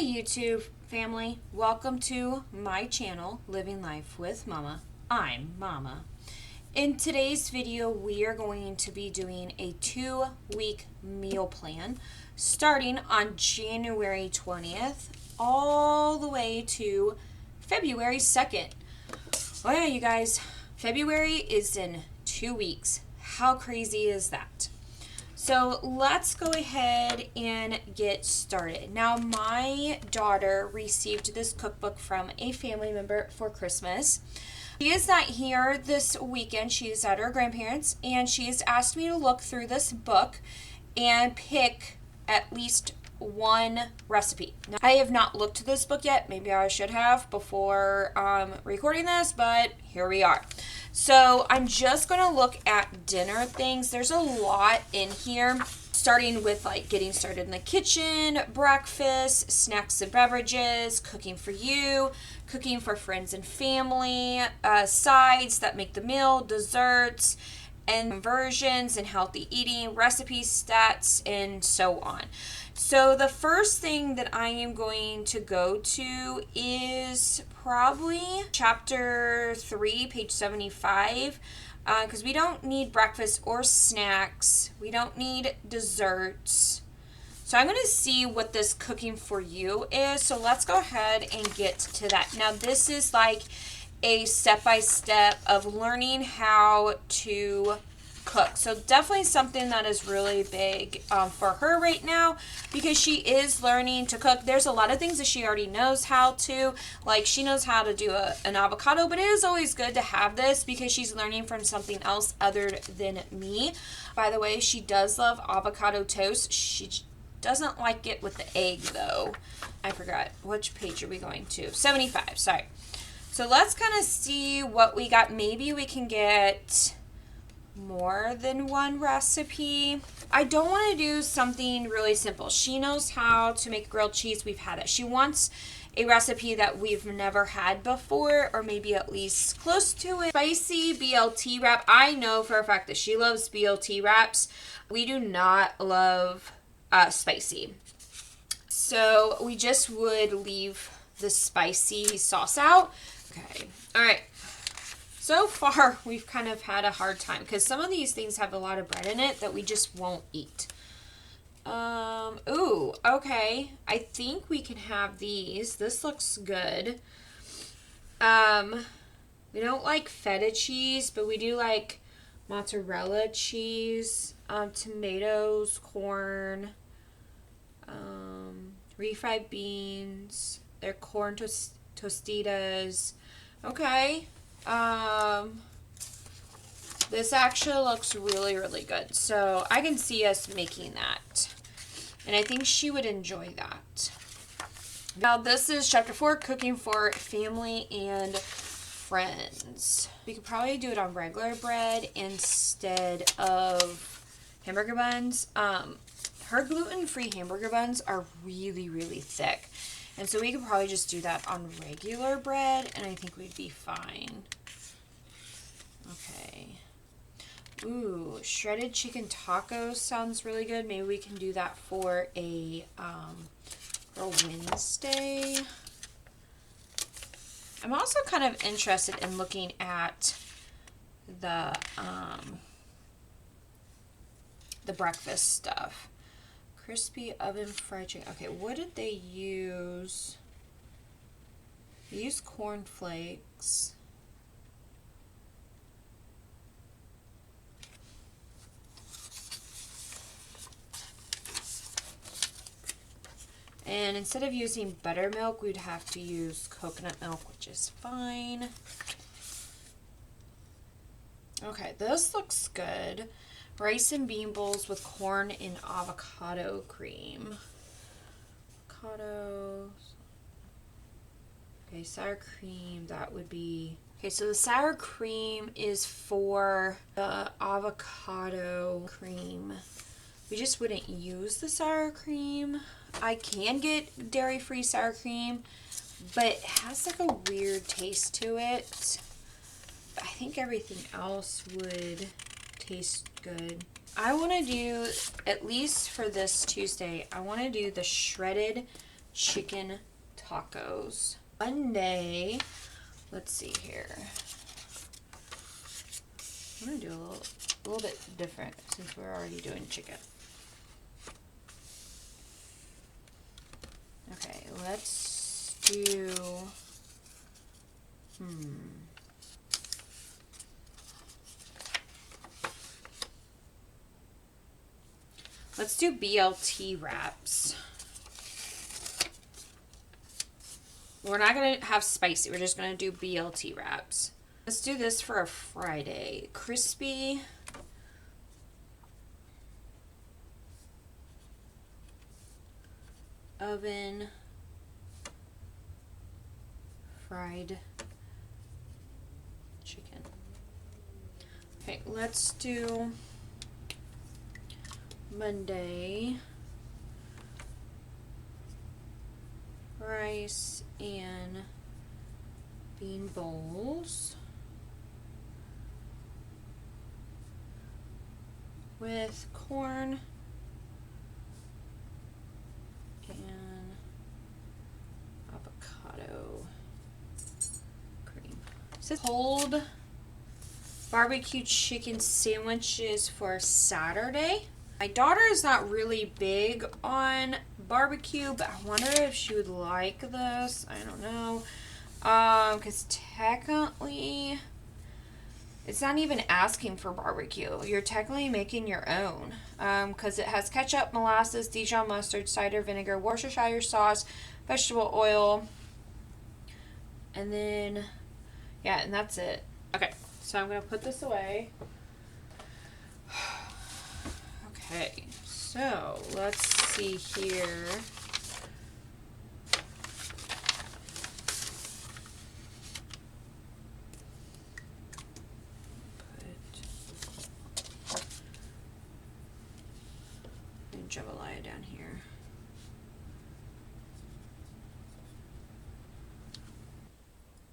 YouTube family, welcome to my channel, Living Life with Mama. I'm Mama. In today's video, we are going to be doing a 2-week meal plan starting on January 20th all the way to February 2nd. Oh yeah, you guys, February is in 2 weeks. How crazy is that? So let's go ahead and get started. Now, my daughter received this cookbook from a family member for Christmas. She is not here this weekend. She is at her grandparents', and she has asked me to look through this book and pick at least one recipe. Now, I have not looked at this book yet. Maybe I should have before recording this, but here we are. So I'm just going to look at dinner things. There's a lot in here, starting with like getting started in the kitchen, breakfast, snacks and beverages, cooking for you, cooking for friends and family, sides that make the meal, desserts, and conversions and healthy eating, recipes, stats, and so on. So the first thing that I am going to go to is probably chapter 3, page 75, because we don't need breakfast or snacks. We don't need desserts. So I'm going to see what this cooking for you is. So let's go ahead and get to that. Now this is like a step-by-step of learning how to cook. So definitely something that is really big for her right now, because she is learning to cook. There's a lot of things that she already knows how to, like she knows how to do an avocado, but it is always good to have this because she's learning from something else other than me. By the way, she does love avocado toast. She doesn't like it with the egg though. I forgot. Which page are we going to? 75, sorry. So let's kind of see what we got. Maybe we can get more than one recipe. I don't want to do something really simple. She knows how to make grilled cheese. We've had it. She wants a recipe that we've never had before, or maybe at least close to it. Spicy BLT wrap. I know for a fact that she loves BLT wraps. We do not love spicy. So we just would leave the spicy sauce out. Okay. All right. So far, we've kind of had a hard time because some of these things have a lot of bread in it that we just won't eat. Ooh, okay. I think we can have these. This looks good. We don't like feta cheese, but we do like mozzarella cheese, tomatoes, corn, refried beans, they're corn tostitas. Okay. This actually looks really, really good. So I can see us making that. And I think she would enjoy that. Now this is chapter 4, cooking for family and friends. We could probably do it on regular bread instead of hamburger buns. Her gluten-free hamburger buns are really, really thick. And so we could probably just do that on regular bread, and I think we'd be fine. Okay. Ooh, shredded chicken tacos sounds really good. Maybe we can do that for a Wednesday. I'm also kind of interested in looking at the breakfast stuff. Crispy oven fried chicken. Okay, what did they use? They used corn flakes. And instead of using buttermilk, we'd have to use coconut milk, which is fine. Okay, this looks good. Rice and bean bowls with corn and avocado cream. Avocados. Okay, sour cream, that would be... Okay, so the sour cream is for the avocado cream. We just wouldn't use the sour cream. I can get dairy-free sour cream, but it has like a weird taste to it. I think everything else would taste good. I want to do, at least for this Tuesday, I want to do the shredded chicken tacos. Monday, let's see here. I'm gonna do a little bit different since we're already doing chicken. Okay, let's do, let's do BLT wraps. We're not going to have spicy. We're just going to do BLT wraps. Let's do this for a Friday. Crispy oven fried chicken. Okay, let's do Monday. Rice and bean bowls with corn and avocado cream. So cold barbecue chicken sandwiches for Saturday. My daughter is not really big on barbecue, but I wonder if she would like this. I don't know. Because technically, it's not even asking for barbecue. You're technically making your own. Because it has ketchup, molasses, Dijon mustard, cider vinegar, Worcestershire sauce, vegetable oil. And then, yeah, and that's it. Okay, so I'm going to put this away. Okay, so let's see here. Put jambalaya down here.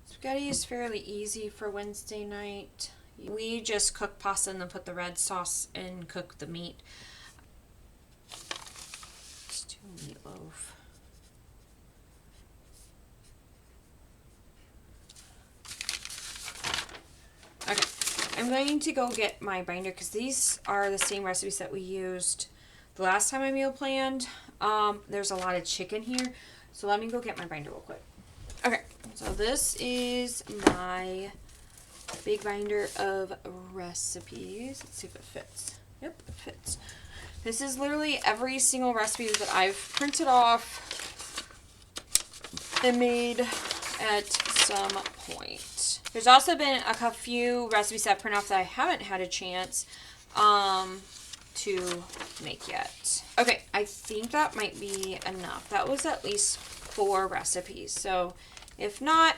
Spaghetti is fairly easy for Wednesday night. We just cook pasta and then put the red sauce and cook the meat. Let's do meatloaf. Okay, I'm going to go get my binder because these are the same recipes that we used the last time I meal planned. There's a lot of chicken here, so let me go get my binder real quick. Okay, so this is my big binder of recipes. Let's see if it fits. Yep, it fits. This is literally every single recipe that I've printed off and made at some point. There's also been a few recipes that I've printed off that I haven't had a chance to make yet. Okay, I think that might be enough. That was at least 4 recipes. So if not,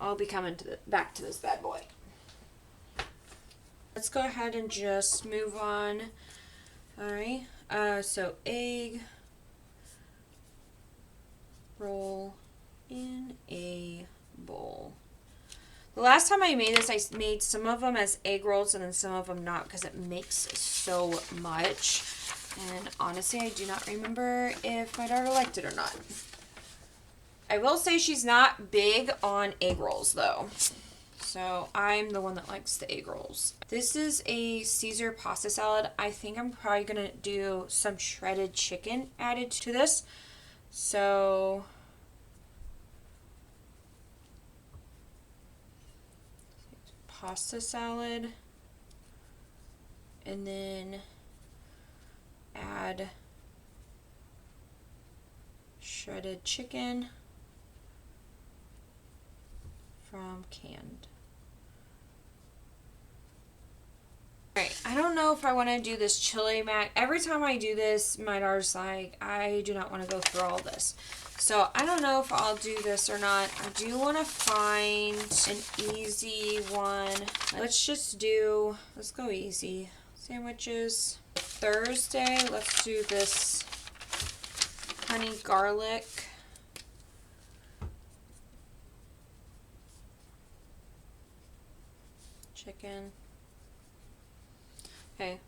I'll be coming back to this bad boy. Let's go ahead and just move on. Alright, so egg roll in a bowl. The last time I made this, I made some of them as egg rolls and then some of them not because it makes so much. And honestly, I do not remember if my daughter liked it or not. I will say she's not big on egg rolls though. So I'm the one that likes the egg rolls. This is a Caesar pasta salad. I think I'm probably going to do some shredded chicken added to this. So pasta salad. And then add shredded chicken from canned. Alright, I don't know if I want to do this chili mac. Every time I do this, my daughter's like, I do not want to go through all this. So I don't know if I'll do this or not. I do want to find an easy one. Let's go easy. Sandwiches. Thursday, let's do this honey garlic. Chicken. Okay,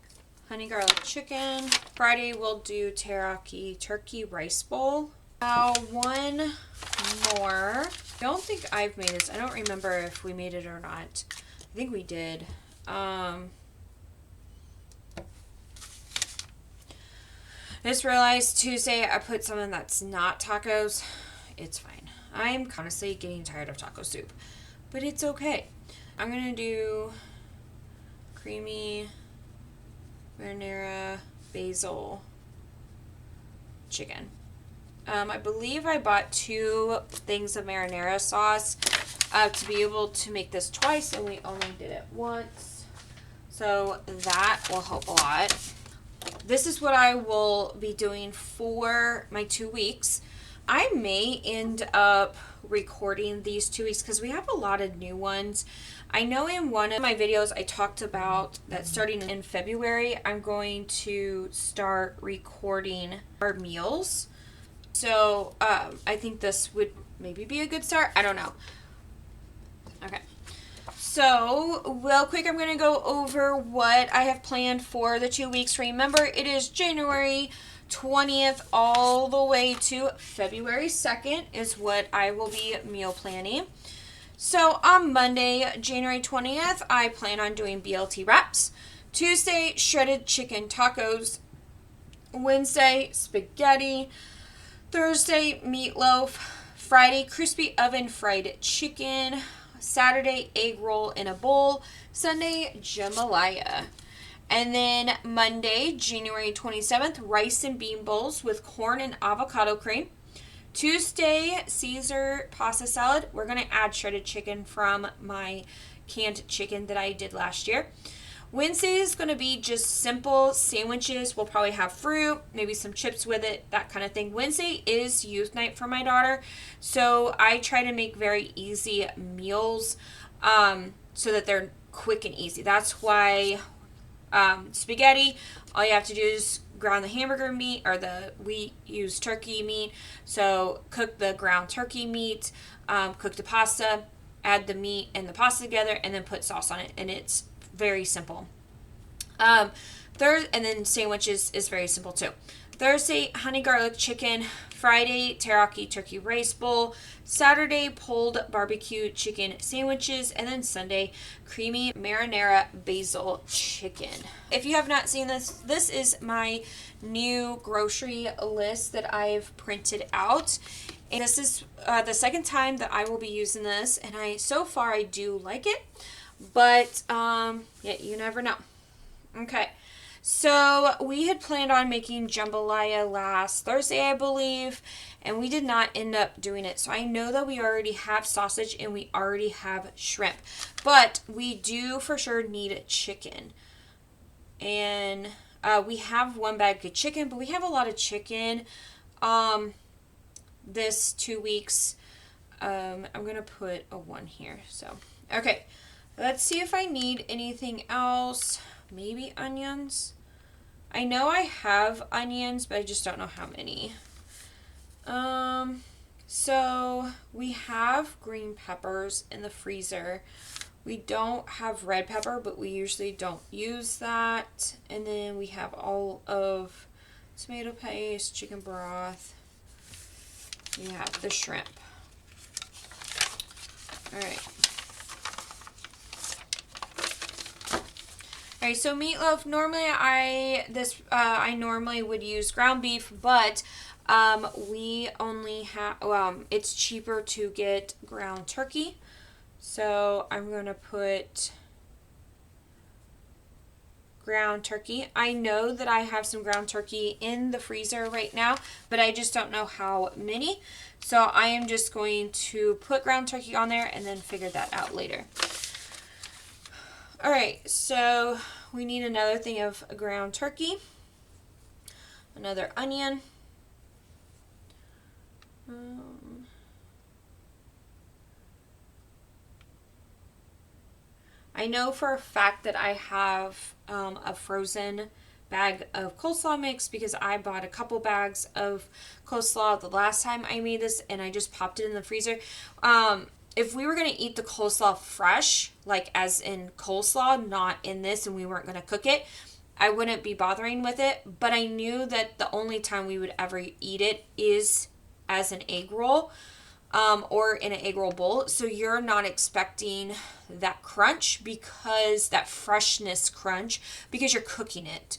honey garlic chicken. Friday we'll do teriyaki turkey rice bowl. Now one more. I don't think I've made this. I don't remember if we made it or not. I think we did. I just realized Tuesday I put something that's not tacos. It's fine. I'm honestly getting tired of taco soup, but it's okay. I'm gonna do creamy marinara basil chicken. I believe I bought 2 things of marinara sauce to be able to make this twice, and we only did it once. So that will help a lot. This is what I will be doing for my 2 weeks. I may end up recording these 2 weeks because we have a lot of new ones. I know in one of my videos I talked about that starting in February, I'm going to start recording our meals. So I think this would maybe be a good start. I don't know. Okay. So real quick, I'm going to go over what I have planned for the 2 weeks. Remember, it is January 20th all the way to February 2nd is what I will be meal planning. So on Monday, January 20th, I plan on doing BLT wraps. Tuesday, shredded chicken tacos. Wednesday, spaghetti. Thursday, meatloaf. Friday, crispy oven fried chicken. Saturday, egg roll in a bowl. Sunday, jambalaya. And then Monday, January 27th, rice and bean bowls with corn and avocado cream. Tuesday, Caesar pasta salad. We're going to add shredded chicken from my canned chicken that I did last year. Wednesday is going to be just simple sandwiches. We'll probably have fruit, maybe some chips with it, that kind of thing. Wednesday is youth night for my daughter, so I try to make very easy meals so that they're quick and easy. That's why spaghetti, all you have to do is ground the hamburger meat, or we use turkey meat, so cook the ground turkey meat, cook the pasta, add the meat and the pasta together, and then put sauce on it, and it's very simple. And then sandwiches is very simple too. Thursday, honey garlic chicken. Friday, teriyaki turkey rice bowl. Saturday, pulled barbecue chicken sandwiches. And then Sunday, creamy marinara basil chicken. If you have not seen this, this is my new grocery list that I've printed out. And this is the second time that I will be using this. And so far I do like it. But, yeah, you never know. Okay. So we had planned on making jambalaya last Thursday, I believe, and we did not end up doing it. So I know that we already have sausage and we already have shrimp, but we do for sure need chicken. And we have 1 bag of chicken, but we have a lot of chicken this 2 weeks. I'm going to put a 1 here. So, okay. Let's see if I need anything else. Maybe onions. I know I have onions, but I just don't know how many. So we have green peppers in the freezer. We don't have red pepper, but we usually don't use that. And then we have all of tomato paste, chicken broth. We have the shrimp. All right. Okay, so meatloaf, normally I normally would use ground beef, but we only have, it's cheaper to get ground turkey. So I'm going to put ground turkey. I know that I have some ground turkey in the freezer right now, but I just don't know how many. So I am just going to put ground turkey on there and then figure that out later. All right, so we need another thing of ground turkey, another onion, I know for a fact that I have a frozen bag of coleslaw mix because I bought a couple bags of coleslaw the last time I made this and I just popped it in the freezer. If we were going to eat the coleslaw fresh, like as in coleslaw, not in this, and we weren't going to cook it, I wouldn't be bothering with it, but I knew that the only time we would ever eat it is as an egg roll, or in an egg roll bowl. So you're not expecting that crunch, because that freshness crunch, because you're cooking it.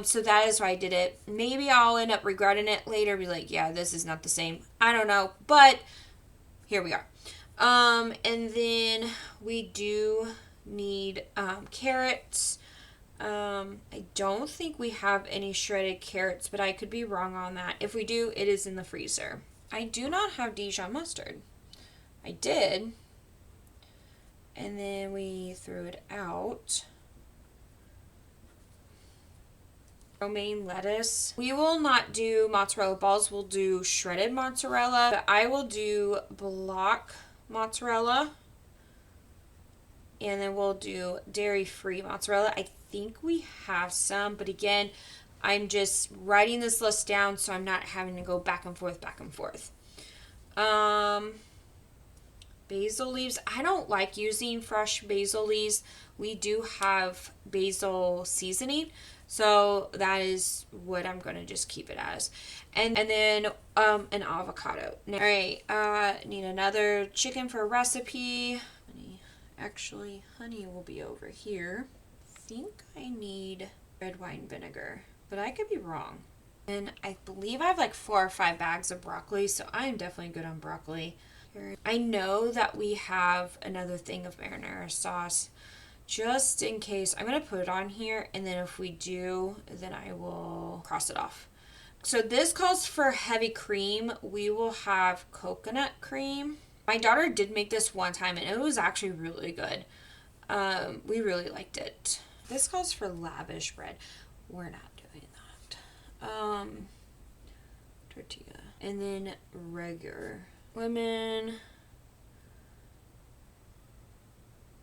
So that is why I did it. Maybe I'll end up regretting it later, be like, yeah, this is not the same. I don't know, but here we are. And then we do need carrots. I don't think we have any shredded carrots, but I could be wrong on that. If we do, it is in the freezer. I do not have Dijon mustard. I did. And then we threw it out. Romaine lettuce. We will not do mozzarella balls. We'll do shredded mozzarella. But I will do block mozzarella. And then we'll do dairy-free mozzarella. I think we have some, but again, I'm just writing this list down so I'm not having to go back and forth, back and forth. Basil leaves. I don't like using fresh basil leaves. We do have basil seasoning, so that is what I'm going to just keep it as. And then an avocado. All right, need another chicken for a recipe. Actually, honey will be over here. I think I need red wine vinegar, but I could be wrong. And I believe I have like 4 or 5 bags of broccoli, so I am definitely good on broccoli. I know that we have another thing of marinara sauce, just in case. I'm going to put it on here, and then if we do, then I will cross it off. So this calls for heavy cream. We will have coconut cream. My daughter did make this one time, and it was actually really good. We really liked it. This calls for lavish bread. We're not doing that. Tortilla. And then regular. Lemon.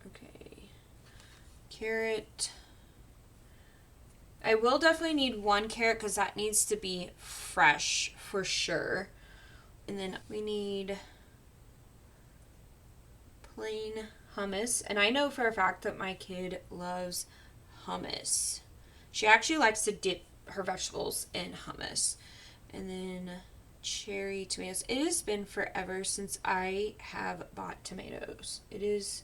Okay. Carrot. I will definitely need 1 carrot because that needs to be fresh for sure. And then we need plain hummus. And I know for a fact that my kid loves hummus. She actually likes to dip her vegetables in hummus. And then cherry tomatoes. It has been forever since I have bought tomatoes. It is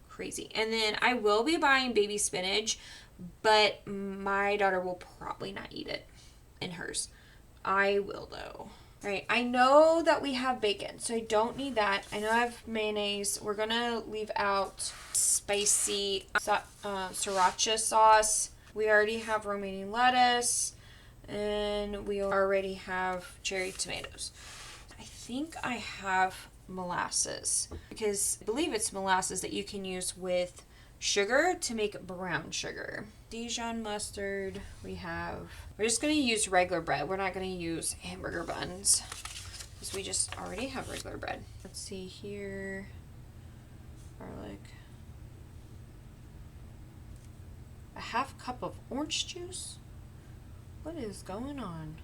crazy. And then I will be buying baby spinach, but my daughter will probably not eat it in hers. I will though. All right, I know that we have bacon, so I don't need that. I know I have mayonnaise. We're going to leave out spicy sriracha sauce. We already have romaine lettuce, and we already have cherry tomatoes. I think I have molasses, because I believe it's molasses that you can use with sugar to make brown sugar. Dijon mustard we're just going to use regular bread. We're not going to use hamburger buns because we just already have regular bread. Let's see here. Garlic. A 1/2 cup of orange juice? What is going on?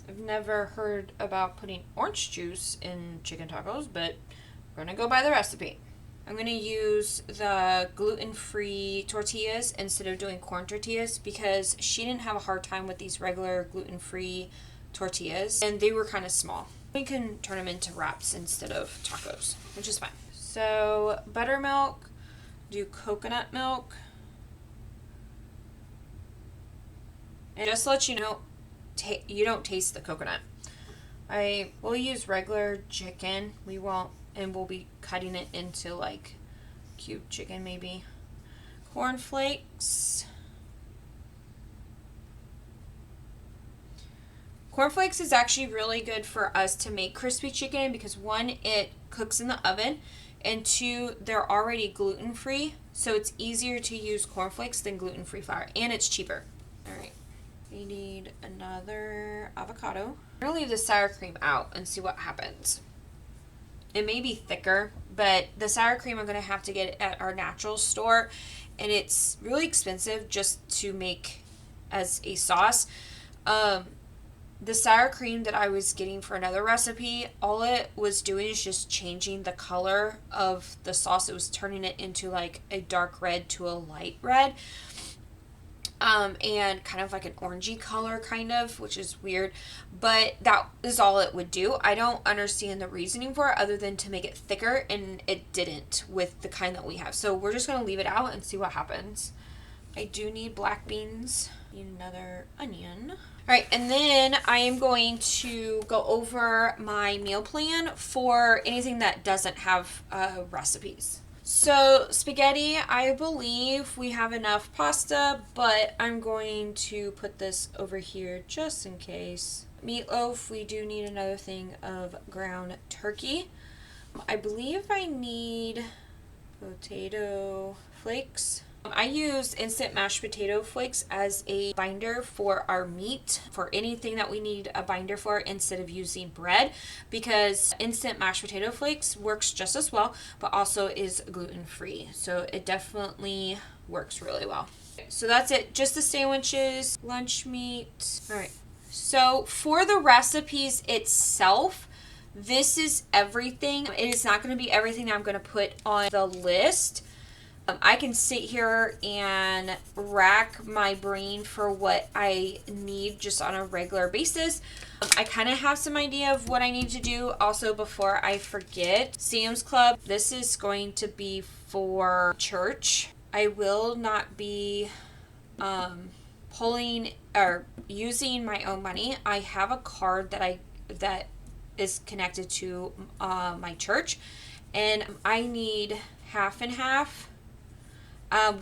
I've never heard about putting orange juice in chicken tacos, but we're going to go by the recipe. I'm going to use the gluten-free tortillas instead of doing corn tortillas because she didn't have a hard time with these regular gluten-free tortillas, and they were kind of small. We can turn them into wraps instead of tacos, which is fine. So buttermilk, do coconut milk. And just to let you know, you don't taste the coconut. I will use regular chicken. We won't. And we'll be cutting it into like cube chicken maybe. Cornflakes. Cornflakes is actually really good for us to make crispy chicken because 1, it cooks in the oven, and 2, they're already gluten-free, so it's easier to use cornflakes than gluten-free flour, and it's cheaper. All right, we need another avocado. I'm gonna leave the sour cream out and see what happens. It may be thicker, but the sour cream I'm going to have to get at our natural store, and it's really expensive just to make as a sauce. The sour cream that I was getting for another recipe, all it was doing is just changing the color of the sauce. It was turning it into like a dark red to a light red. and kind of like an orangey color kind of, which is weird, but that is all it would do. I don't understand the reasoning for it other than to make it thicker, and it didn't with the kind that we have. So we're just going to leave it out and see what happens. I do need black beans. Need another onion. All right, and then I am going to go over my meal plan for anything that doesn't have recipes. So spaghetti, I believe we have enough pasta, but I'm going to put this over here just in case. Meatloaf, we do need another thing of ground turkey. I believe I need potato flakes. I use instant mashed potato flakes as a binder for our meat, for anything that we need a binder for instead of using bread, because instant mashed potato flakes works just as well, but also is gluten-free. So it definitely works really well. So that's it, just the sandwiches, lunch meat. All right, so for the recipes itself, this is everything. It is not going to be everything I'm going to put on the list. I can sit here and rack my brain for what I need just on a regular basis. I kind of have some idea of what I need to do. Also, before I forget, Sam's Club, this is going to be for church. I will not be pulling or using my own money. I have a card that is connected to my church, and I need half and half.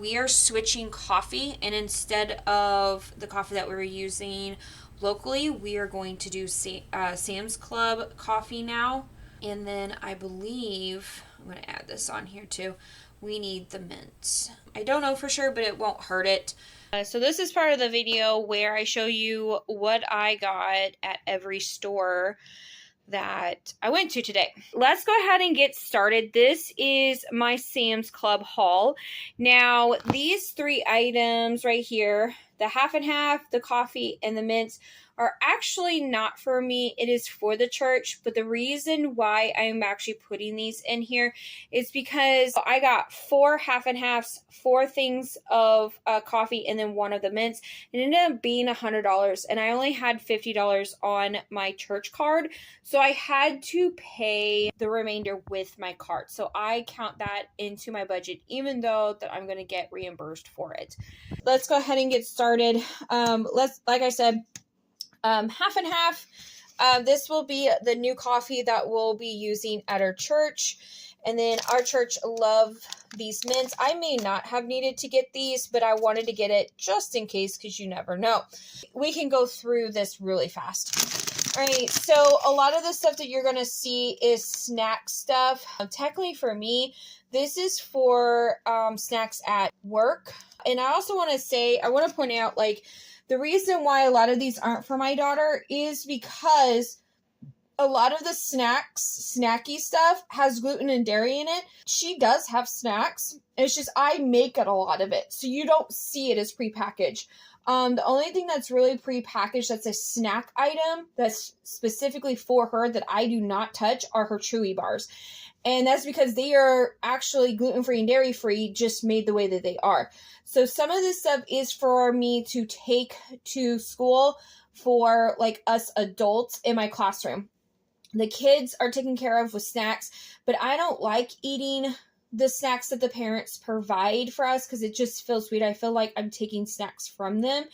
We are switching coffee, and instead of the coffee that we were using locally, we are going to do Sam's Club coffee now. And then I believe, I'm going to add this on here too, we need the mint. I don't know for sure, but it won't hurt it. So this is part of the video where I show you what I got at every store that I went to today. Let's go ahead and get started. This is my Sam's Club haul. Now, these three items right here, the half and half, the coffee, and the mints, are actually not for me. It is for the church, but the reason why I'm actually putting these in here is because I got 4 half and halves, 4 things of coffee, and then 1 of the mints. It ended up being $100, and I only had $50 on my church card, so I had to pay the remainder with my card. So I count that into my budget, even though that I'm going to get reimbursed for it. Let's go ahead and get started. Like I said, half and half. This will be the new coffee that we'll be using at our church. And then our church love these mints. I may not have needed to get these, but I wanted to get it just in case, because you never know. We can go through this really fast. All right, so a lot of the stuff that you're going to see is snack stuff. Technically for me, this is for snacks at work. And I also want to point out, like, the reason why a lot of these aren't for my daughter is because a lot of the snacky stuff has gluten and dairy in it. She does have snacks. It's just I make it a lot of it, so you don't see it as prepackaged. The only thing that's really prepackaged that's a snack item that's specifically for her that I do not touch are her Chewy bars. And that's because they are actually gluten-free and dairy-free, just made the way that they are. So some of this stuff is for me to take to school for, like, us adults in my classroom. The kids are taken care of with snacks, but I don't like eating the snacks that the parents provide for us because it just feels weird. I feel like I'm taking snacks from them.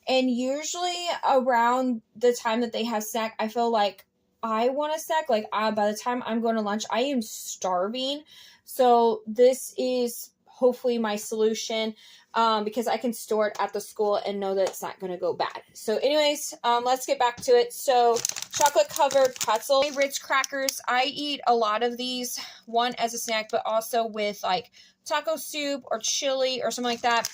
And usually around the time that they have snack, I feel like I want a snack. Like, by the time I'm going to lunch, I am starving. So this is hopefully my solution, because I can store it at the school and know that it's not going to go bad. So anyways, let's get back to it. So chocolate covered pretzel Ritz crackers. I eat a lot of these, one as a snack, but also with like taco soup or chili or something like that.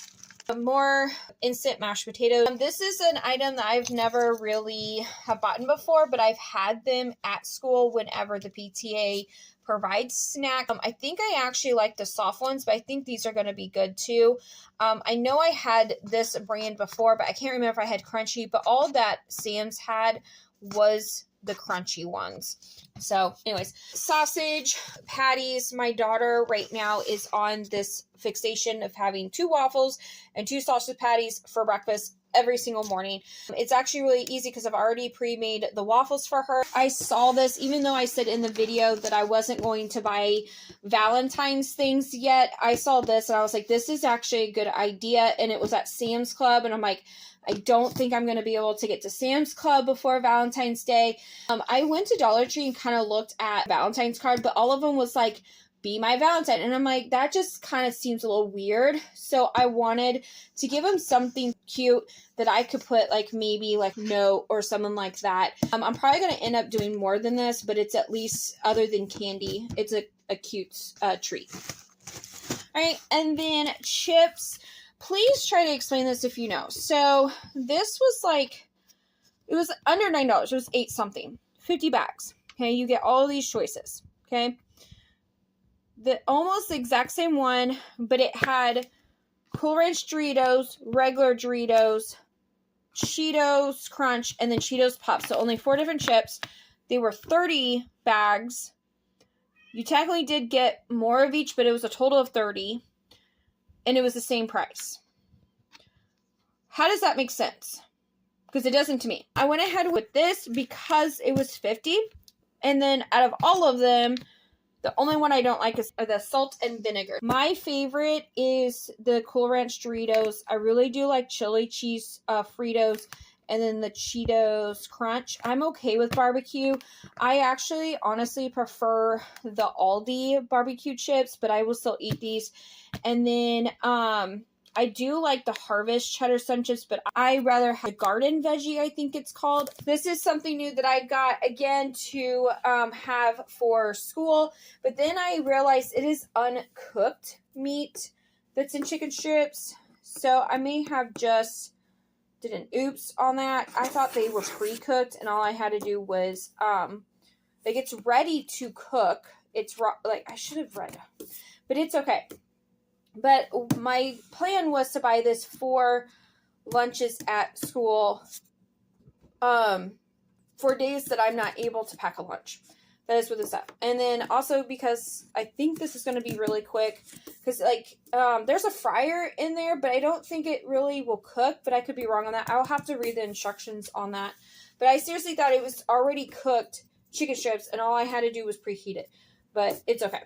More instant mashed potatoes. This is an item that I've never really have bought before, but I've had them at school whenever the PTA provides snack. I think I actually like the soft ones, but I think these are going to be good too. I know I had this brand before, but I can't remember if I had crunchy, but all that Sam's had was the crunchy ones. So anyways, sausage patties. My daughter right now is on this fixation of having 2 waffles and 2 sausage patties for breakfast every single morning. It's actually really easy because I've already pre-made the waffles for her. I saw this, even though I said in the video that I wasn't going to buy Valentine's things yet, I saw this and I was like, this is actually a good idea. And it was at Sam's Club, and I'm like, I don't think I'm going to be able to get to Sam's Club before Valentine's Day. I went to Dollar Tree and kind of looked at Valentine's card, but all of them was like, be my Valentine. And I'm like, that just kind of seems a little weird. So I wanted to give him something cute that I could put like maybe like note or something like that. I'm probably going to end up doing more than this, but it's at least, other than candy, it's a cute treat. All right. And then chips. Please try to explain this if you know. So this was like, it was under $9. It was 8 something, 50 bags. Okay. You get all of these choices. Okay. Almost the exact same one, but it had Cool Ranch Doritos, regular Doritos, Cheetos Crunch, and then Cheetos Puffs. So only 4 different chips. They were 30 bags. You technically did get more of each, but it was a total of 30. And it was the same price. How does that make sense? Because it doesn't to me. I went ahead with this because it was 50. And then out of all of them, the only one I don't like is the salt and vinegar. My favorite is the Cool Ranch Doritos. I really do like chili cheese Fritos, and then the Cheetos Crunch. I'm okay with barbecue. I actually honestly prefer the Aldi barbecue chips, but I will still eat these. And then I do like the Harvest Cheddar Sun Chips, but I rather have the Garden Veggie, I think it's called. This is something new that I got, again, to have for school. But then I realized it is uncooked meat that's in chicken strips. So I may have just did an oops on that. I thought they were pre-cooked, and all I had to do was, like, it's ready to cook. It's raw, like, I should have read, but it's okay. But my plan was to buy this for lunches at school for days that I'm not able to pack a lunch. That is what this up. And then also because I think this is going to be really quick. Because, like, there's a fryer in there, but I don't think it really will cook. But I could be wrong on that. I'll have to read the instructions on that. But I seriously thought it was already cooked chicken strips, and all I had to do was preheat it. But it's okay.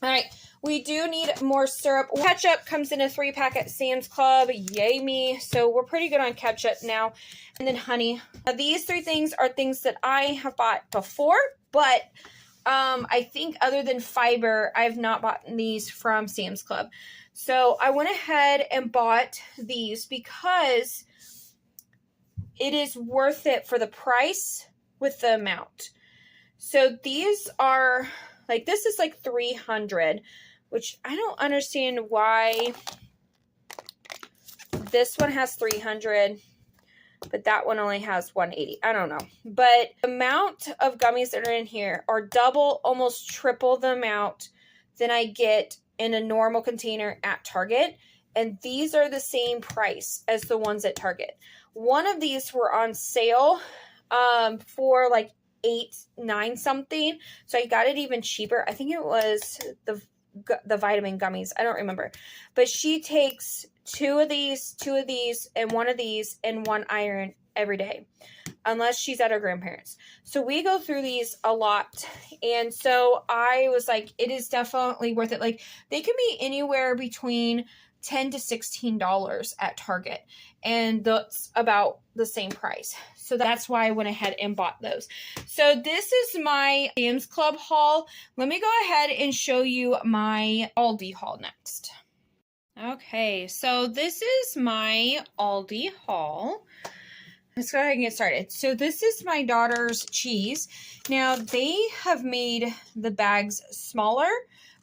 All right, we do need more syrup. Ketchup comes in a 3-pack at Sam's Club. Yay me. So we're pretty good on ketchup now. And then honey. Now, these 3 things are things that I have bought before, but I think other than fiber, I have not bought these from Sam's Club. So I went ahead and bought these because it is worth it for the price with the amount. So these are... like, this is like 300, which I don't understand why this one has 300, but that one only has 180. I don't know. But the amount of gummies that are in here are double, almost triple the amount than I get in a normal container at Target. And these are the same price as the ones at Target. One of these were on sale for like $8.9 something, so I got it even cheaper. I think it was the vitamin gummies. I don't remember, but she takes 2 of these, and 1 of these, and 1 iron every day, unless she's at her grandparents. So we go through these a lot, and so I was like, it is definitely worth it. Like, they can be anywhere between $10 to $16 at Target, and that's about the same price. So that's why I went ahead and bought those. So this is my Sam's Club haul. Let me go ahead and show you my Aldi haul next. Okay, so this is my Aldi haul. Let's go ahead and get started. So this is my daughter's cheese. Now, they have made the bags smaller,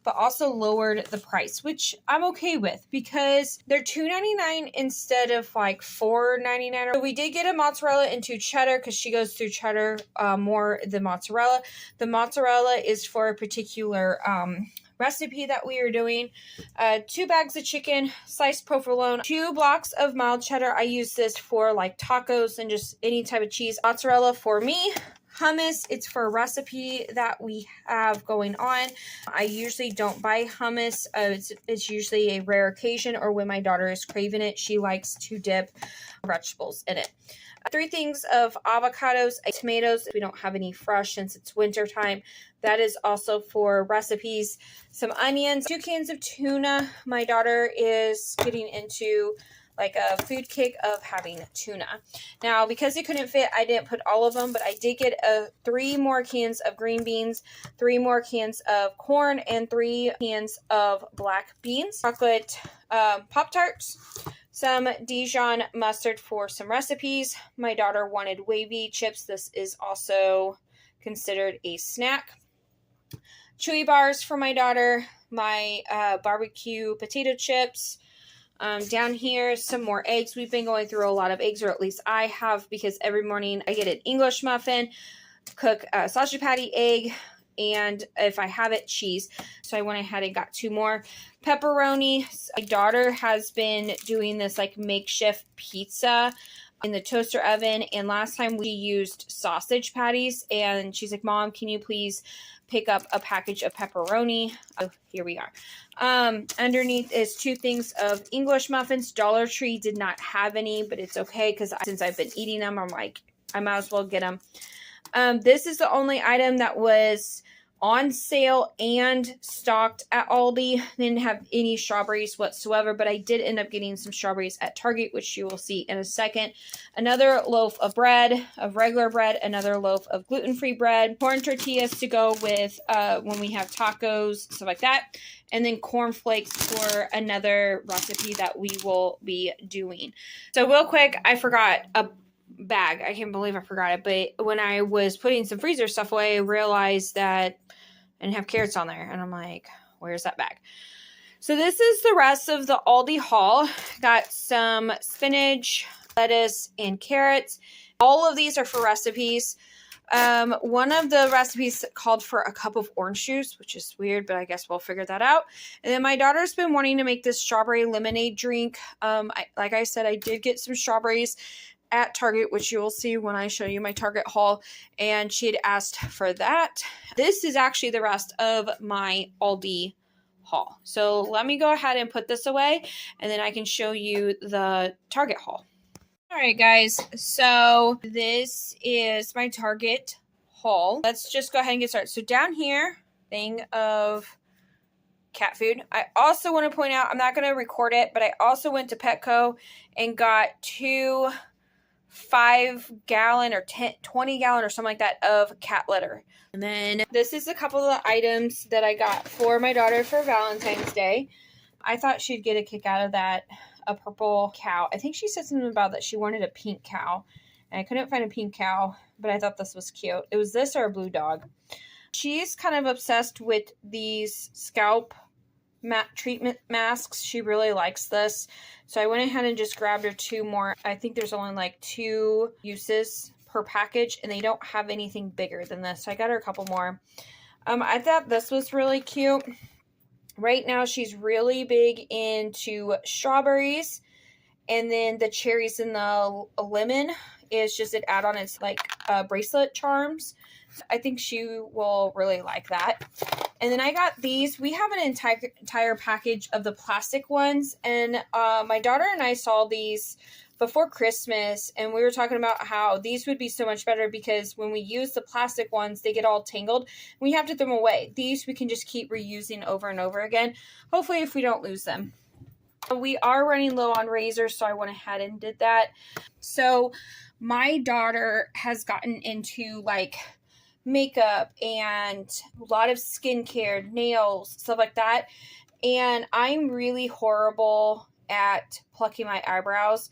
but also lowered the price, which I'm okay with because they're $2.99 instead of like $4.99. So we did get a mozzarella and 2 cheddar because she goes through cheddar more than mozzarella. The mozzarella is for a particular recipe that we are doing. 2 bags of chicken, sliced provolone, 2 blocks of mild cheddar. I use this for like tacos and just any type of cheese. Mozzarella for me. hummus. It's for a recipe that we have going on. I usually don't buy hummus. It's usually a rare occasion or when my daughter is craving it. She likes to dip vegetables in it. 3 things of avocados, tomatoes. We don't have any fresh since it's winter time. That is also for recipes. Some onions, 2 cans of tuna. My daughter is getting into like a food kick of having tuna. Now, because it couldn't fit, I didn't put all of them, but I did get 3 more cans of green beans, 3 more cans of corn, and 3 cans of black beans. Chocolate Pop-Tarts. Some Dijon mustard for some recipes. My daughter wanted wavy chips. This is also considered a snack. Chewy bars for my daughter. My barbecue potato chips. Down here, some more eggs. We've been going through a lot of eggs, or at least I have, because every morning I get an English muffin, cook a sausage patty, egg, and if I have it, cheese. So I went ahead and got 2 more. Pepperoni. My daughter has been doing this like makeshift pizza in the toaster oven, and last time we used sausage patties, and she's like, Mom, can you please pick up a package of pepperoni? Oh, here we are. Underneath is 2 things of English muffins. Dollar Tree did not have any, but it's okay because since I've been eating them, I'm like, I might as well get them. This is the only item that was on sale and stocked at Aldi. Didn't have any strawberries whatsoever, but I did end up getting some strawberries at Target, which you will see in a second. Another loaf of bread, of regular bread, another loaf of gluten-free bread, corn tortillas to go with when we have tacos, stuff like that, and then cornflakes for another recipe that we will be doing. So real quick, I forgot a bag. I can't believe I forgot it, but when I was putting some freezer stuff away, I realized that I didn't have carrots on there, and I'm like, where's that bag? So this is the rest of the Aldi haul. Got some spinach, lettuce, and carrots. All of these are for recipes. One of the recipes called for a cup of orange juice, which is weird, but I guess we'll figure that out. And then my daughter's been wanting to make this strawberry lemonade drink. Like I said, I did get some strawberries at Target, which you will see when I show you my Target haul, and she had asked for that. This is actually the rest of my Aldi haul. So let me go ahead and put this away, and then I can show you the Target haul. All right, guys, so this is my Target haul. Let's just go ahead and get started. So down here, thing of cat food. I also want to point out, I'm not going to record it, but I also went to Petco and got 2 5-gallon or 20-gallon or something like that of cat litter. And then this is a couple of the items that I got for my daughter for Valentine's Day. I thought she'd get a kick out of that. A purple cow. I think she said something about that she wanted a pink cow. And I couldn't find a pink cow, but I thought this was cute. It was this or a blue dog. She's kind of obsessed with these scalp treatment masks. She really likes this. So I went ahead and just grabbed her 2 more. I think there's only like 2 uses per package, and they don't have anything bigger than this. So I got her a couple more. I thought this was really cute. Right now she's really big into strawberries, and then the cherries and the lemon is just an add-on. It's like bracelet charms. I think she will really like that. And then I got these. We have an entire package of the plastic ones. And my daughter and I saw these before Christmas. And we were talking about how these would be so much better because when we use the plastic ones, they get all tangled. We have to throw them away. These we can just keep reusing over and over again. Hopefully if we don't lose them. We are running low on razors, so I went ahead and did that. So my daughter has gotten into like makeup and a lot of skincare, nails, stuff like that. And I'm really horrible at plucking my eyebrows.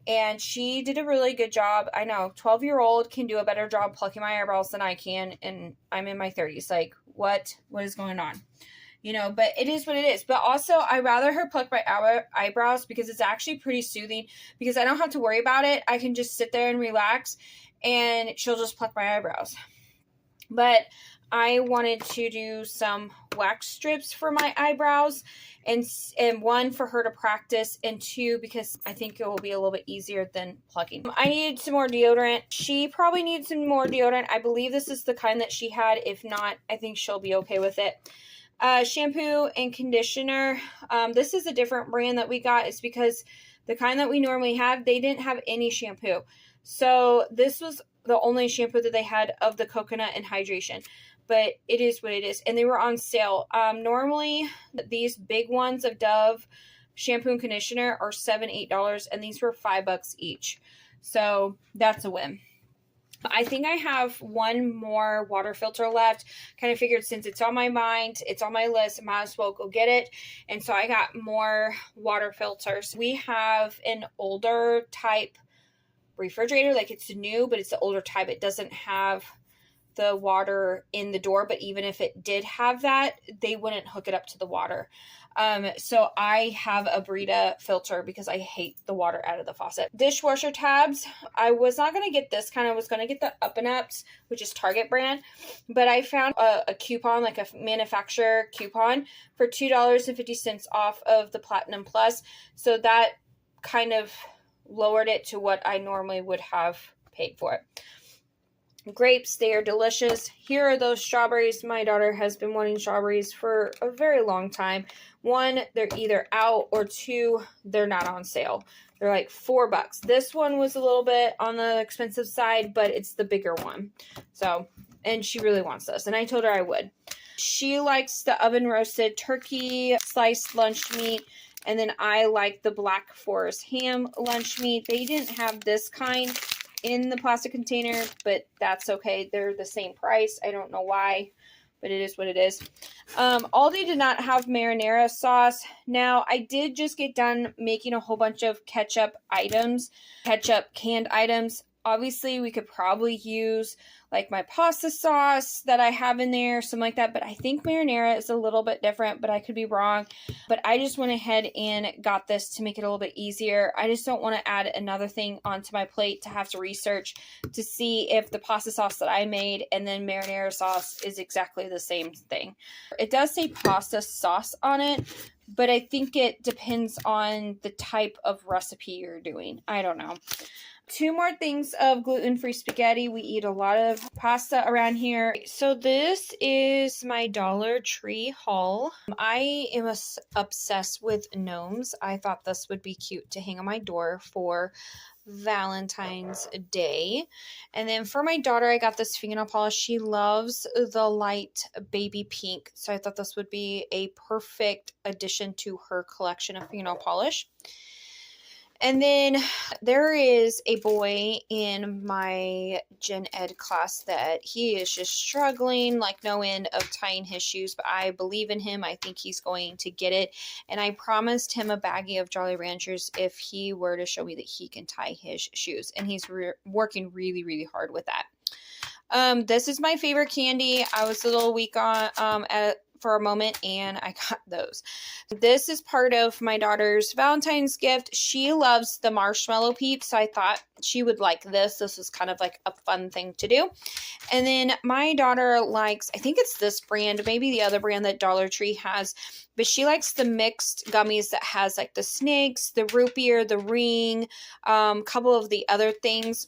And she did a really good job. I know, 12-year-old can do a better job plucking my eyebrows than I can. And I'm in my 30s. Like, what is going on? You know, but it is what it is. But also, I'd rather her pluck my eyebrows because it's actually pretty soothing. Because I don't have to worry about it. I can just sit there and relax. And she'll just pluck my eyebrows. But I wanted to do some wax strips for my eyebrows, and one, for her to practice, and two, because I think it will be a little bit easier than plucking. I needed some more deodorant. She probably needs some more deodorant. I believe this is the kind that she had. If not, I think she'll be okay with it. Shampoo and conditioner. This is a different brand that we got. It's because the kind that we normally have, they didn't have any shampoo. So this was the only shampoo that they had of the coconut and hydration. But it is what it is. And they were on sale. Normally, these big ones of Dove shampoo and conditioner are $7, $8. And these were $5 each. So that's a win. I think I have one more water filter left. Kind of figured since it's on my mind, it's on my list, I might as well go get it. And so I got more water filters. We have an older type refrigerator. Like, it's new, but it's the older type. It doesn't have the water in the door, but even if it did have that, they wouldn't hook it up to the water. So I have a Brita filter because I hate the water out of the faucet. Dishwasher tabs. I was not going to get this kind. I was going to get the Up and Ups, which is Target brand, but I found a coupon, like a manufacturer coupon, for $2.50 off of the Platinum Plus. So that kind of lowered it to what I normally would have paid for it. Grapes, they are delicious. Here are those strawberries. My daughter has been wanting strawberries for a very long time. One, they're either out, or two, they're not on sale. They're like $4. This one was a little bit on the expensive side, but it's the bigger one. So, and she really wants this, and I told her I would. She likes the oven roasted turkey sliced lunch meat. And then I like the Black Forest ham lunch meat. They didn't have this kind in the plastic container, but that's okay. They're the same price. I don't know why, but it is what it is. Aldi did not have marinara sauce. Now, I did just get done making a whole bunch of ketchup items, ketchup canned items. Obviously, we could probably use like my pasta sauce that I have in there, something like that. But I think marinara is a little bit different, but I could be wrong. But I just went ahead and got this to make it a little bit easier. I just don't want to add another thing onto my plate to have to research to see if the pasta sauce that I made and then marinara sauce is exactly the same thing. It does say pasta sauce on it, but I think it depends on the type of recipe you're doing. I don't know. Two more things of gluten-free spaghetti. We eat a lot of pasta around here. So this is my Dollar Tree haul. I am obsessed with gnomes. I thought this would be cute to hang on my door for Valentine's Day. And then for my daughter, I got this fingernail polish. She loves the light baby pink, so I thought this would be a perfect addition to her collection of fingernail polish. And then there is a boy in my gen ed class that he is just struggling like no end of tying his shoes, but I believe in him. I think he's going to get it. And I promised him a baggie of Jolly Ranchers if he were to show me that he can tie his shoes. And he's working really, really hard with that. This is my favorite candy. I was a little weak on for a moment, and I got those. This is part of my daughter's Valentine's gift. She loves the marshmallow peeps, so I thought she would like this. This is kind of like a fun thing to do. And then my daughter likes, I think it's this brand, maybe the other brand that Dollar Tree has, but she likes the mixed gummies that has like the snakes, the root beer, the ring, couple of the other things.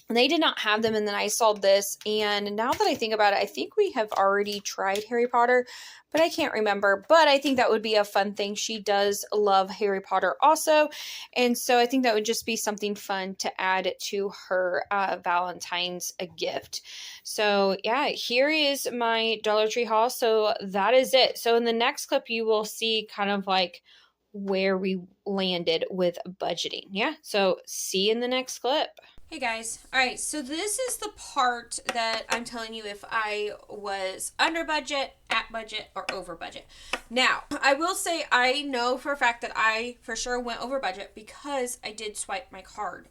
They did not have them, and then I saw this, and now that I think about it, I think we have already tried Harry Potter, but I can't remember. But I think that would be a fun thing. She does love Harry Potter also, and so I think that would just be something fun to add to her Valentine's gift. So yeah, here is my Dollar Tree haul. So that is it. So in the next clip, you will see kind of like where we landed with budgeting. Yeah, so see you in the next clip. Hey guys. All right, so this is the part that I'm telling you if I was under budget, at budget, or over budget. Now, I will say I know for a fact that I for sure went over budget because I did swipe my card.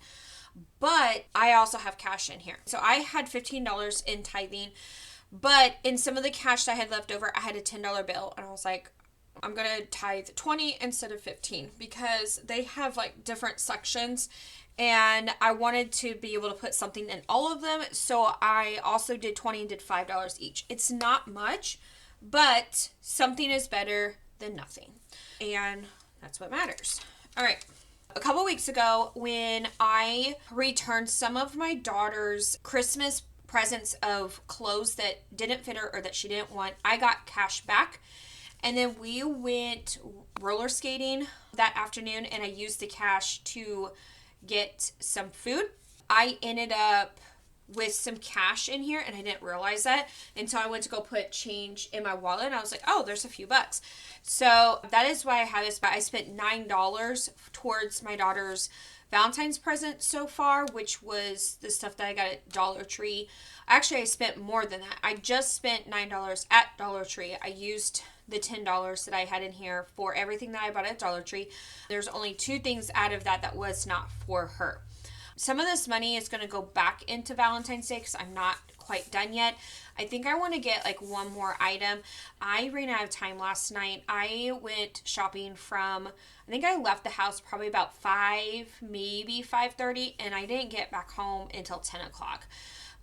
But I also have cash in here. So I had $15 in tithing, but in some of the cash that I had left over, I had a $10 bill, and I was like, I'm going to tithe 20 instead of 15 because they have like different sections. and I wanted to be able to put something in all of them. So I also did 20 and did $5 each. It's not much, but something is better than nothing. And that's what matters. All right. A couple weeks ago, when I returned some of my daughter's Christmas presents of clothes that didn't fit her or that she didn't want, I got cash back. And then we went roller skating that afternoon, and I used the cash to get some food. I ended up with some cash in here, and I didn't realize that until I went to go put change in my wallet, and I was like, oh, there's a few bucks. So that is why I have this. But I spent $9 towards my daughter's Valentine's present so far, which was the stuff that I got at Dollar Tree. Actually, I spent more than that. I just spent $9 at Dollar Tree. I used the $10 that I had in here for everything that I bought at Dollar Tree. There's only 2 things out of that was not for her. Some of this money is going to go back into Valentine's Day because I'm not quite done yet. I think I want to get like one more item. I ran out of time last night. I went shopping from, I think I left the house probably about 5, maybe 5:30, and I didn't get back home until 10 o'clock.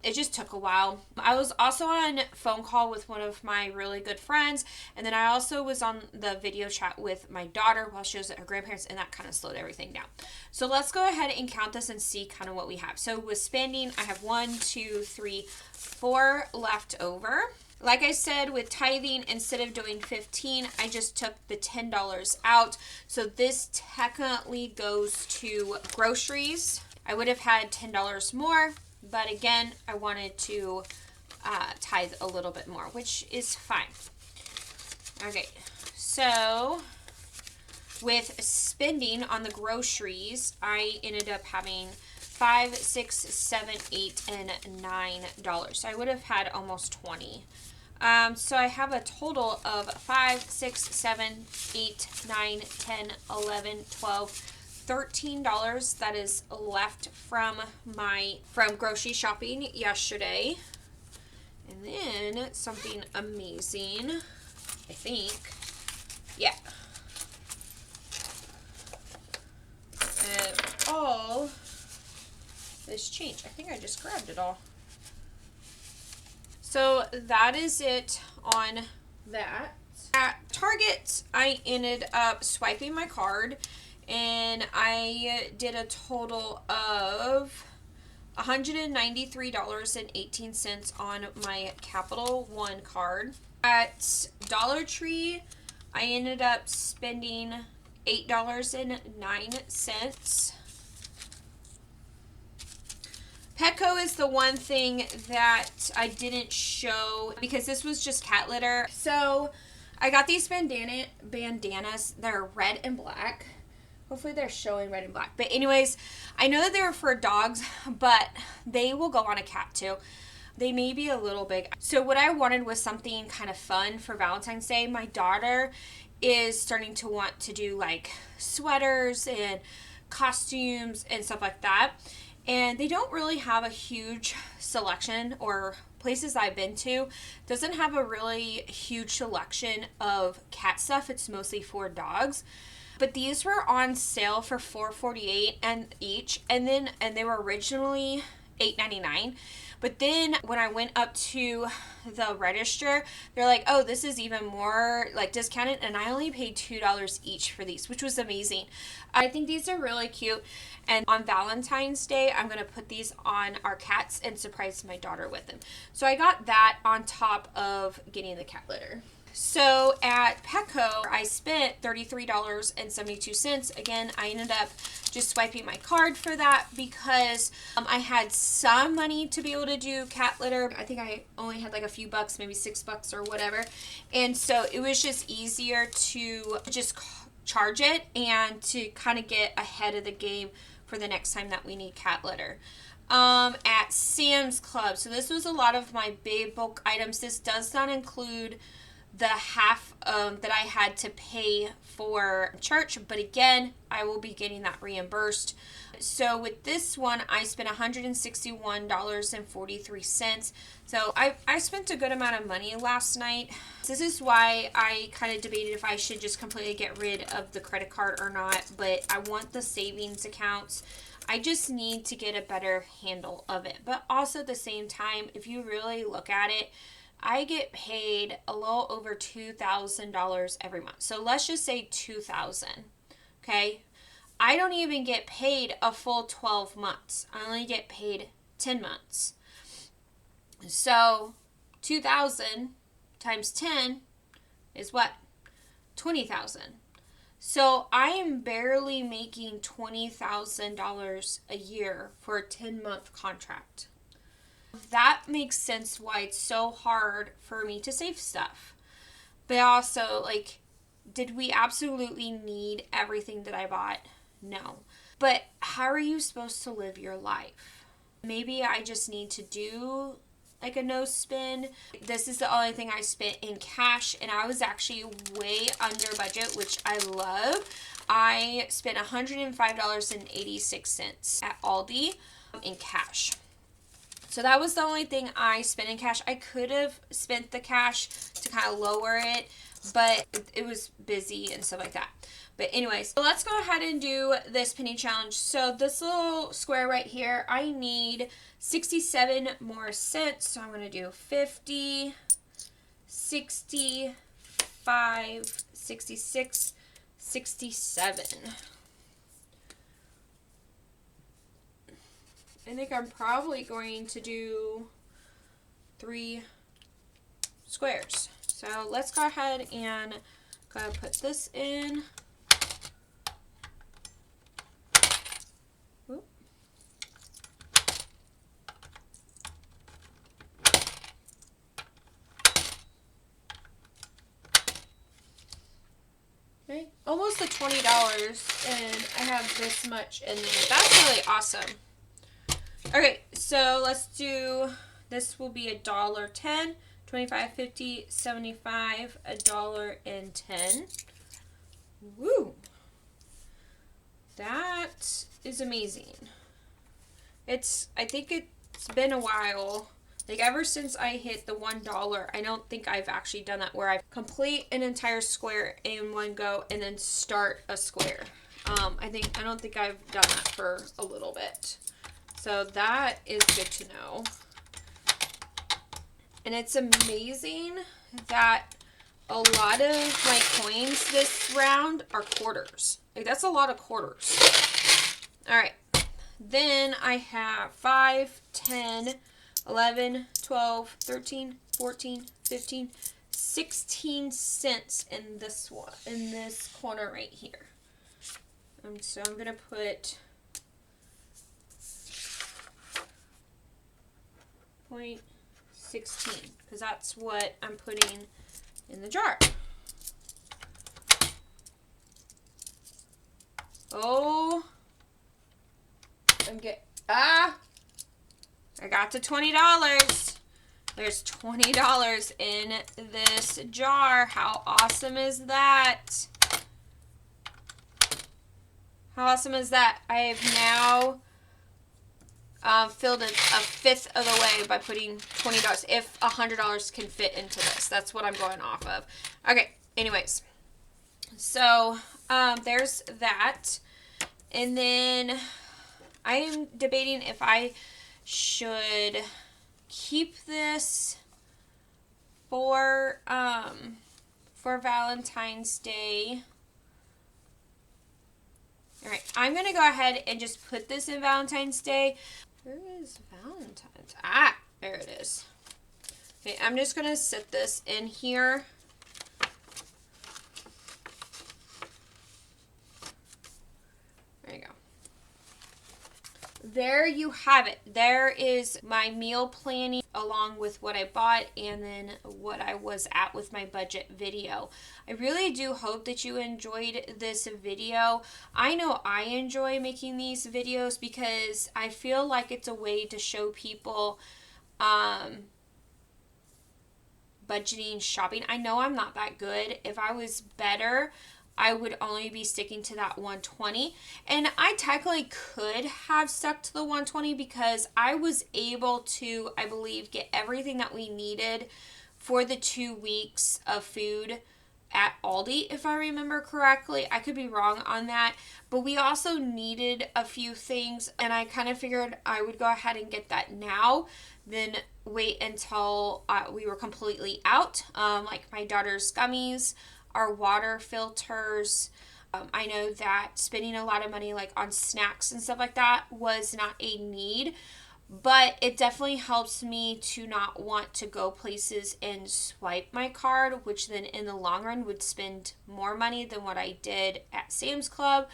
It just took a while. I was also on phone call with one of my really good friends, and then I also was on the video chat with my daughter while she was at her grandparents, and that kind of slowed everything down. So let's go ahead and count this and see kind of what we have. So with spending, I have 1, 2, 3, 4 left over. Like I said, with tithing, instead of doing 15, I just took the $10 out. So this technically goes to groceries. I would have had $10 more. But again, I wanted to tithe a little bit more, which is fine. Okay, so with spending on the groceries, I ended up having $5, $6, $7, $8, and $9. So I would have had almost 20. So I have a total of 5, 6, 7, 8, 9, 10, 11, 12, $13 that is left from grocery shopping yesterday. And then something amazing, I think. Yeah. And all this change. I think I just grabbed it all. So that is it on that. At Target, I ended up swiping my card, and I did a total of $193.18 on my Capital One card. At Dollar Tree, I ended up spending $8.09. Petco is the one thing that I didn't show because this was just cat litter. So I got these bandanas. They're red and black. Hopefully they're showing red and black. But anyways, I know that they were for dogs, but they will go on a cat too. They may be a little big. So what I wanted was something kind of fun for Valentine's Day. My daughter is starting to want to do like sweaters and costumes and stuff like that. And they don't really have a huge selection, or places I've been to doesn't have a really huge selection of cat stuff. It's mostly for dogs. But these were on sale for $4.48 and each, and they were originally $8.99. But then when I went up to the register, they're like, oh, this is even more like discounted, and I only paid $2 each for these, which was amazing. I think these are really cute, and on Valentine's Day, I'm going to put these on our cats and surprise my daughter with them. So I got that on top of getting the cat litter. So at Petco, I spent $33.72. Again, I ended up just swiping my card for that because I had some money to be able to do cat litter. I think I only had like a few bucks, maybe $6 or whatever. And so it was just easier to just charge it and to kind of get ahead of the game for the next time that we need cat litter. At Sam's Club, so this was a lot of my big bulk items. This does not include the half that I had to pay for church, but again, I will be getting that reimbursed. So with this one, I spent $161.43. So I spent a good amount of money last night. This is why I kind of debated if I should just completely get rid of the credit card or not, but I want the savings accounts. I just need to get a better handle of it. But also at the same time, if you really look at it, I get paid a little over $2,000 every month. So let's just say $2,000. Okay? I don't even get paid a full 12 months. I only get paid 10 months. So 2,000 times 10 is what? 20,000. So I am barely making $20,000 a year for a 10-month contract. That makes sense why it's so hard for me to save stuff. But also, like, did we absolutely need everything that I bought? No. But how are you supposed to live your life? Maybe I just need to do like a no spend. This is the only thing I spent in cash, and I was actually way under budget, which I love. I spent $105.86 at Aldi in cash. So that was the only thing I spent in cash. I could have spent the cash to kind of lower it, but it was busy and stuff like that. But anyways, so let's go ahead and do this penny challenge. So this little square right here, I need 67 more cents. So I'm going to do 50, 65, 66, 67. I think I'm probably going to do 3 squares. So let's go ahead and put this in. Oop. Okay, almost the $20, and I have this much in there. That's really awesome. Okay, so let's do, this will be $1.10, 25, 50, 75, $1.10. Woo! That is amazing. I think it's been a while. Like ever since I hit the $1, I don't think I've actually done that where I complete an entire square in one go and then start a square. I don't think I've done that for a little bit. So that is good to know. And it's amazing that a lot of my coins this round are quarters. Like that's a lot of quarters. All right. Then I have 5, 10, 11, 12, 13, 14, 15, 16 cents in this one, in this corner right here. So I'm going to put 0.16 because that's what I'm putting in the jar. Oh, I got to $20. There's $20 in this jar. How awesome is that? How awesome is that? I have now filled it a fifth of the way by putting $20. If $100 can fit into this, that's what I'm going off of. Okay, anyways, so there's that. And then I am debating if I should keep this for Valentine's Day. All right, I'm going to go ahead and just put this in Valentine's Day. Where is Valentine's? Ah, there it is. Okay, I'm just going to set this in here. There you go. There you have it. There is my meal planning along with what I bought and then what I was at with my budget video. I really do hope that you enjoyed this video. I know I enjoy making these videos because I feel like it's a way to show people budgeting, shopping. I know I'm not that good. If I was better, I would only be sticking to that 120. And I technically could have stuck to the 120 because I was able to, I believe, get everything that we needed for the 2 weeks of food at Aldi, if I remember correctly. I could be wrong on that. But we also needed a few things, and I kind of figured I would go ahead and get that now, then wait until we were completely out. Like my daughter's gummies, our water filters. I know that spending a lot of money like on snacks and stuff like that was not a need, but it definitely helps me to not want to go places and swipe my card, which then in the long run would spend more money than what I did at Sam's Club.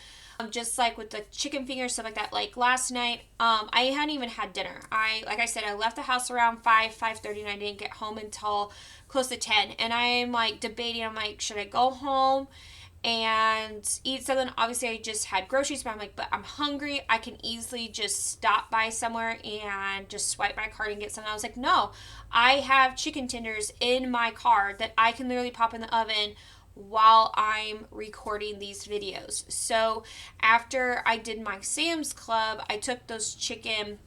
Just like with the chicken fingers, stuff like that. Like last night, I hadn't even had dinner. Like I said, I left the house around 5:30, and I didn't get home until close to 10. And I'm like debating. I'm like, should I go home and eat something? Obviously, I just had groceries, but I'm like, but I'm hungry. I can easily just stop by somewhere and just swipe my card and get something. I was like, no, I have chicken tenders in my car that I can literally pop in the oven while I'm recording these videos. So after I did my Sam's Club, I took those chicken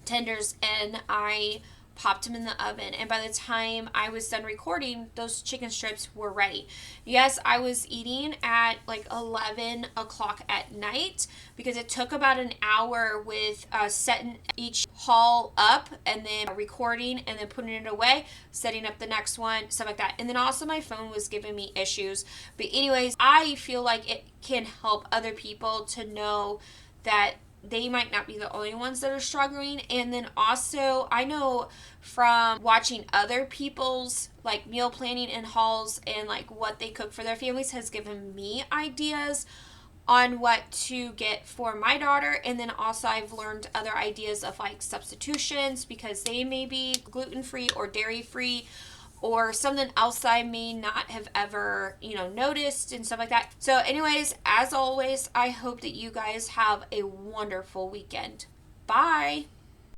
tenders and I popped them in the oven, and by the time I was done recording, those chicken strips were ready. Yes, I was eating at like 11 o'clock at night because it took about an hour with setting each haul up and then recording and then putting it away, setting up the next one, stuff like that. And then also my phone was giving me issues. But anyways, I feel like it can help other people to know that they might not be the only ones that are struggling. And then also, I know from watching other people's like meal planning and hauls and like what they cook for their families has given me ideas on what to get for my daughter. And then also I've learned other ideas of like substitutions because they may be gluten-free or dairy-free, or something else that I may not have ever, noticed and stuff like that. So anyways, as always, I hope that you guys have a wonderful weekend. Bye.